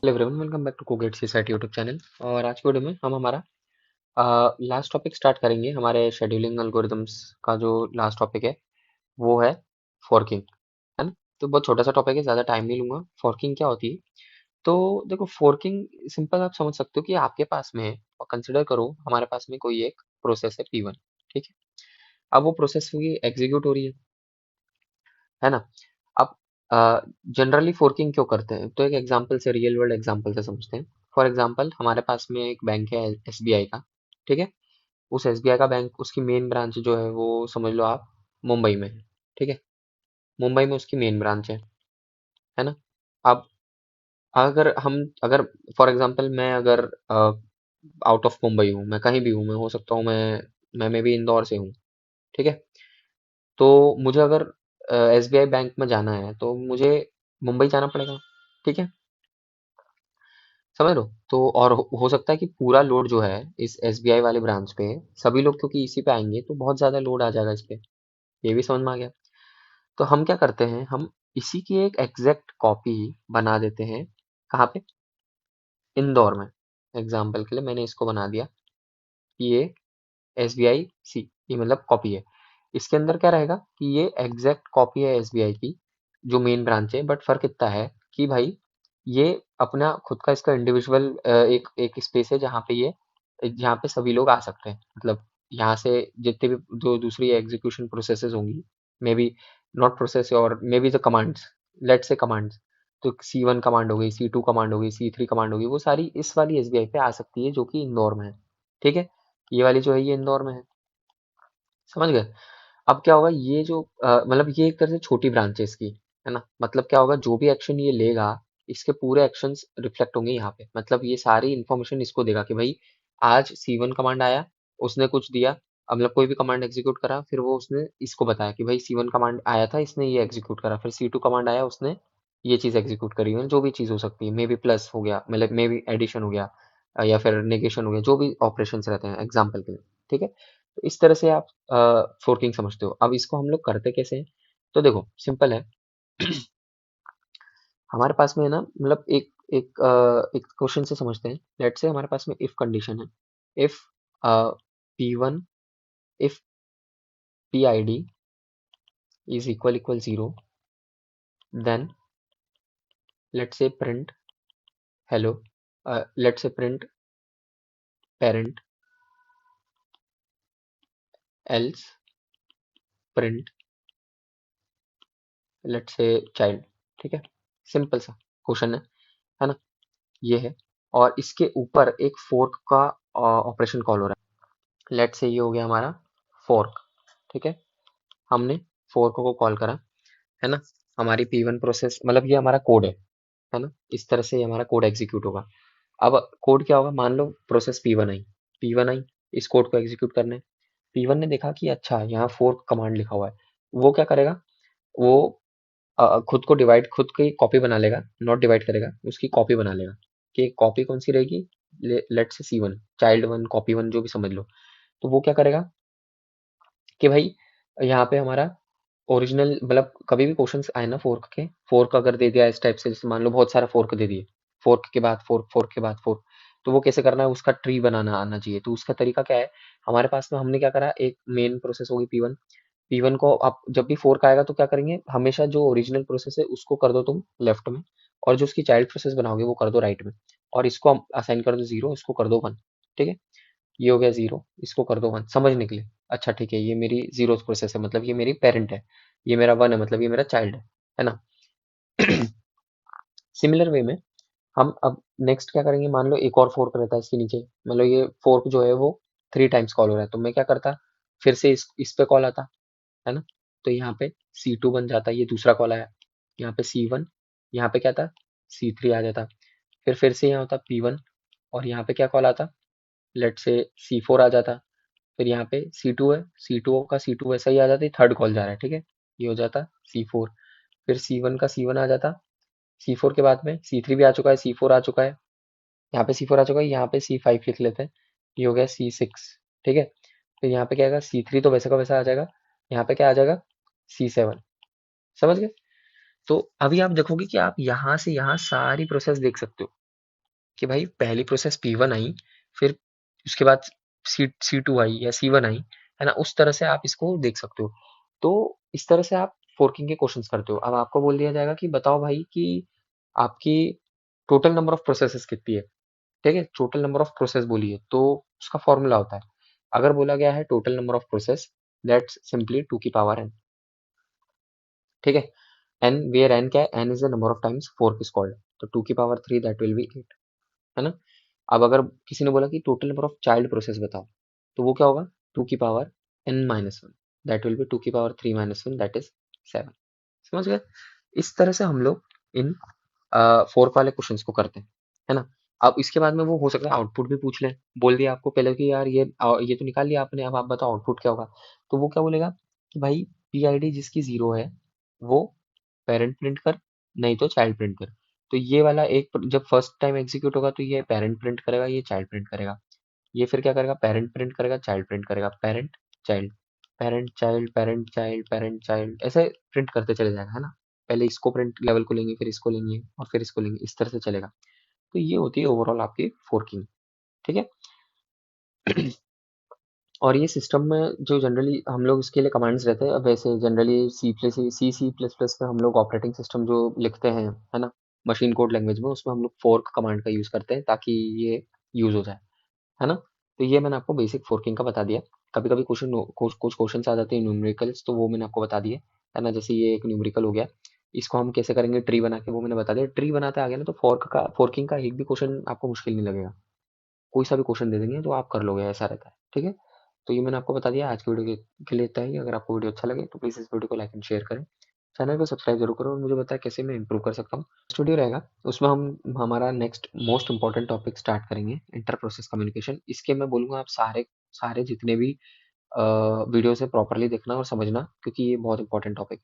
Hello everyone, welcome back to Cogate society YouTube channel. और आज की वीडियो में हम हमारा लास्ट टॉपिक स्टार्ट करेंगे। हमारे शेड्यूलिंग एल्गोरिदम्स का जो लास्ट टॉपिक है वो है फॉर्किंग, है ना। तो बहुत छोटा सा टॉपिक है, ज़्यादा टाइम नहीं लूंगा। फॉर्किंग क्या होती है? तो देखो, फॉर्किंग सिंपल आप समझ सकते हो कि आपके पास में, और कंसिडर करो हमारे पास में कोई एक प्रोसेस है P1, ठीक है। अब वो प्रोसेस एग्जीक्यूट हो रही है ना। अब जनरली फोर्किंग क्यों करते हैं, तो एक एग्जांपल से, रियल वर्ल्ड एग्जांपल से समझते हैं। फॉर एग्जांपल, हमारे पास में एक बैंक है एसबीआई का, ठीक है। उस एसबीआई का बैंक, उसकी मेन ब्रांच जो है वो समझ लो आप मुंबई में है, ठीक है। मुंबई में उसकी मेन ब्रांच है ना। अब अगर फॉर एग्जांपल मैं अगर आउट ऑफ मुंबई हूँ, मैं कहीं भी हूँ, मैं हो सकता हूँ मैं भी इंदौर से हूँ, ठीक है। तो मुझे अगर एसबीआई बैंक में जाना है तो मुझे मुंबई जाना पड़ेगा, ठीक है। समझ लो। तो और हो सकता है कि पूरा लोड जो है इस एसबीआई वाले ब्रांच पे, सभी लोग क्योंकि इसी पे आएंगे तो बहुत ज्यादा लोड आ जाएगा इस पे। ये भी समझ में आ गया। तो हम क्या करते हैं, हम इसी की एक एग्जैक्ट कॉपी बना देते हैं। कहाँ पे? इंदौर में। एग्जाम्पल के लिए मैंने इसको बना दिया कि ये एसबीआई सी, ये मतलब कॉपी है। इसके अंदर क्या रहेगा कि ये एग्जैक्ट कॉपी है एसबीआई की, जो मेन ब्रांच है। बट फर्क इतना है कि भाई ये अपना खुद का इसका इंडिविजुअल एक एक स्पेस है जहाँ पे सभी लोग आ सकते हैं। मतलब यहाँ से जितने भी जो दूसरी एग्जीक्यूशन प्रोसेसेस होंगी, मे बी नॉट प्रोसेस और may be the commands, let's say commands, तो C1 कमांड हो गई, C2 कमांड हो गई, C3 कमांड हो गई, वो सारी इस वाली एसबीआई पे आ सकती है जो कि इंदौर में है, ठीक है। ये वाली जो है ये इंदौर में है, समझ गए। अब क्या होगा, ये जो मतलब ये एक तरह से छोटी ब्रांच है इसकी, है ना। मतलब क्या होगा, जो भी एक्शन ये लेगा, इसके पूरे एक्शंस रिफ्लेक्ट होंगे यहाँ पे। मतलब ये सारी इन्फॉर्मेशन इसको देगा कि भाई आज C1 कमांड आया, उसने कुछ दिया, मतलब कोई भी कमांड एग्जीक्यूट करा, फिर वो उसने इसको बताया कि भाई C1 कमांड आया था, इसने ये एग्जीक्यूट करा, फिर C2 कमांड आया, उसने ये चीज एग्जीक्यूट करी। मतलब जो भी चीज हो सकती है, मे बी प्लस हो गया, मतलब मे बी एडिशन हो गया, या फिर नेगेशन हो गया, जो भी ऑपरेशंस रहते हैं एग्जाम्पल के लिए, ठीक है। तो इस तरह से आप फोर्किंग समझते हो। अब इसको हम लोग करते कैसे हैं? तो देखो सिंपल है। हमारे पास में है ना, मतलब एक क्वेश्चन से समझते हैं। लेट से हमारे पास में इफ कंडीशन है। If P1, if PID is equal zero, then let's say print hello, let's say print parent, else print let's say child, ठीक है। सिंपल सा क्वेश्चन है ना। ये है। और इसके ऊपर एक फोर्क का ऑपरेशन कॉल हो रहा है। लेट से ये हो गया हमारा फोर्क, ठीक है। हमने फोर्क को कॉल करा, है ना। हमारी P1 प्रोसेस, मतलब ये हमारा कोड है ना। इस तरह से हमारा कोड एग्जीक्यूट होगा। अब कोड क्या होगा, मान लो प्रोसेस P1 आई, इस कोड को एग्जीक्यूट करने। P1 ने देखा कि अच्छा यहाँ फोर्क कमांड लिखा हुआ है, वो क्या करेगा, वो खुद को डिवाइड, खुद की कॉपी बना लेगा, नॉट डिवाइड करेगा, उसकी कॉपी बना लेगा। कि कॉपी कौन सी रहेगी, लेट से C1, child one, copy one, जो भी समझ लो। तो वो क्या करेगा कि भाई यहाँ पे हमारा ओरिजिनल, मतलब कभी भी क्वेश्चंस आए ना फोर्क के, फोर्क अगर दे दिया इस टाइप से, जैसे मान लो बहुत सारा फोर्क दे दिए, फोर्क के बाद फोर्क, फोर्क के बाद फोर्क, तो वो कैसे करना है, उसका ट्री बनाना आना चाहिए। तो उसका तरीका क्या है, हमारे पास में हमने क्या करा, एक मेन प्रोसेस होगी P1। P1 को आप जब भी फोर्क आएगा तो क्या करेंगे, हमेशा जो ओरिजिनल प्रोसेस है उसको कर दो तुम लेफ्ट में, और जो उसकी चाइल्ड प्रोसेस बनाओगे वो कर दो राइट में। और इसको असाइन कर दो जीरो, इसको कर दो वन, ठीक है। ये हो गया जीरो, इसको कर दो वन समझने के लिए। अच्छा ठीक है, ये मेरी जीरो प्रोसेस है, मतलब ये मेरी पेरेंट है। ये मेरा वन है, मतलब ये मेरा चाइल्ड है ना। सिमिलर वे में हम अब नेक्स्ट क्या करेंगे, मान लो एक और फोर्क रहता है इसके नीचे, मतलब ये फोर्क जो है वो 3 टाइम्स कॉल हो रहा है, तो मैं क्या करता, फिर से इस पे कॉल आता, है ना। तो यहाँ पे C2 बन जाता, ये दूसरा कॉल आया। यहाँ पे C1, यहाँ पे क्या था, C3 आ जाता। फिर से यहाँ होता P1, और यहाँ पे क्या कॉल आता, लेट से C4 आ जाता। फिर यहाँ पे C2 है, C2 का C2 वैसा ही आ जाता, थर्ड कॉल जा रहा है, ठीक है। ये हो जाता C4। फिर C1 का C1 आ जाता। C4 के बाद में C3 भी आ चुका है, C4 आ चुका है, यहाँ पे C4 आ चुका है, यहाँ पे C5 लिख लेते हैं। ये हो गया C6, ठीक है। फिर यहाँ पे क्या आएगा, C3 तो वैसे का वैसा आ जाएगा। यहाँ पे क्या आ जाएगा, C7। समझ गए। तो अभी आप देखोगे कि आप यहाँ से यहाँ सारी प्रोसेस देख सकते हो। कि भाई पहली प्रोसेस P1 आई, फिर उसके बाद C2 आई या C1 आई, है ना? उस तरह से आप इसको देख सकते हो। तो इस तरह से आप फोर्किंग के क्वेश्चंस करते हो। अब आपको बोल दिया जाएगा कि बताओ भाई कि आपकी टोटल नंबर ऑफ प्रोसेसेस कितनी है, ठीक है? टोटल नंबर ऑफ प्रोसेस बोली है तो उसका फॉर्मूला होता है, अगर बोला गया है total number of process, that's simply 2 की पावर n, ठीक है? n वेयर n क्या है? n is the number of times fork is called, तो 2 की पावर 3 दैट विल बी 8, है ना? अब अगर किसी ने बोला कि total number of child process बताओ, तो वो क्या होगा? 2 की power n minus one, that will be 2 की power 3 minus one, that is 7। समझ गए? इस तरह से हम लोग इन फोर्क वाले क्वेश्चंस को करते हैं, है ना? अब इसके बाद में वो हो सकता है आउटपुट भी पूछ ले, बोल दिया आपको पहले कि यार ये तो निकाल लिया आपने, अब आप बताओ आउटपुट क्या होगा? तो वो क्या बोलेगा कि भाई पीआईडी जिसकी जीरो है वो पेरेंट प्रिंट कर, नहीं तो चाइल्ड प्रिंट कर। तो ये वाला जब फर्स्ट टाइम एग्जीक्यूट होगा तो ये पेरेंट प्रिंट करेगा, ये चाइल्ड प्रिंट करेगा। ये फिर क्या करेगा? पेरेंट प्रिंट करेगा, चाइल्ड प्रिंट करेगा, parent child, parent child, parent child, parent child, ऐसे प्रिंट करते चले जाएगा, है ना? पहले इसको प्रिंट लेवल को लेंगे, फिर इसको लेंगे और फिर इसको लेंगे, इस तरह से चलेगा। तो ये होती है ओवरऑल आपकी फोर्किंग, ठीक है? और ये सिस्टम में जो जनरली हम लोग इसके लिए कमांड्स रहते हैं, अब वैसे जनरली सी प्लस प्लस में हम लोग ऑपरेटिंग सिस्टम जो लिखते हैं, है ना, मशीन कोड लैंग्वेज में, उसमें हम लोग फोर्क कमांड का यूज करते हैं ताकि ये यूज हो जाए, है ना? तो ये मैंने आपको बेसिक फोर्किंग का बता दिया। कभी कभी कुछ क्वेश्चन आ जाते हैं न्यूमेरिकल्स, तो वो मैंने आपको बता दिए, है ना? जैसे ये एक न्यूमेरिकल हो गया, इसको हम कैसे करेंगे ट्री बना के, वो मैंने बता दिया। ट्री बनाते आगे ना तो फोर्किंग का एक भी क्वेश्चन आपको मुश्किल नहीं लगेगा, कोई सा भी क्वेश्चन दे देंगे तो आप कर लोगे, ऐसा रहता है, ठीक है? तो ये मैंने आपको बता दिया। आज की वीडियो के लिए इतना ही। अगर आपको वीडियो अच्छा लगे तो प्लीज़ इस वीडियो को लाइक एंड शेयर करें, चैनल को सब्सक्राइब जरूर करो और मुझे बताएं कैसे मैं इंप्रूव कर सकता हूँ। नेक्स्ट वीडियो रहेगा, उसमें हम हमारा next most important topic start करेंगे, इंटर प्रोसेस कम्युनिकेशन। इसके मैं बोलूँगा आप सारे सारे जितने भी वीडियोस है प्रॉपरली देखना और समझना, क्योंकि ये बहुत इंपॉर्टेंट टॉपिक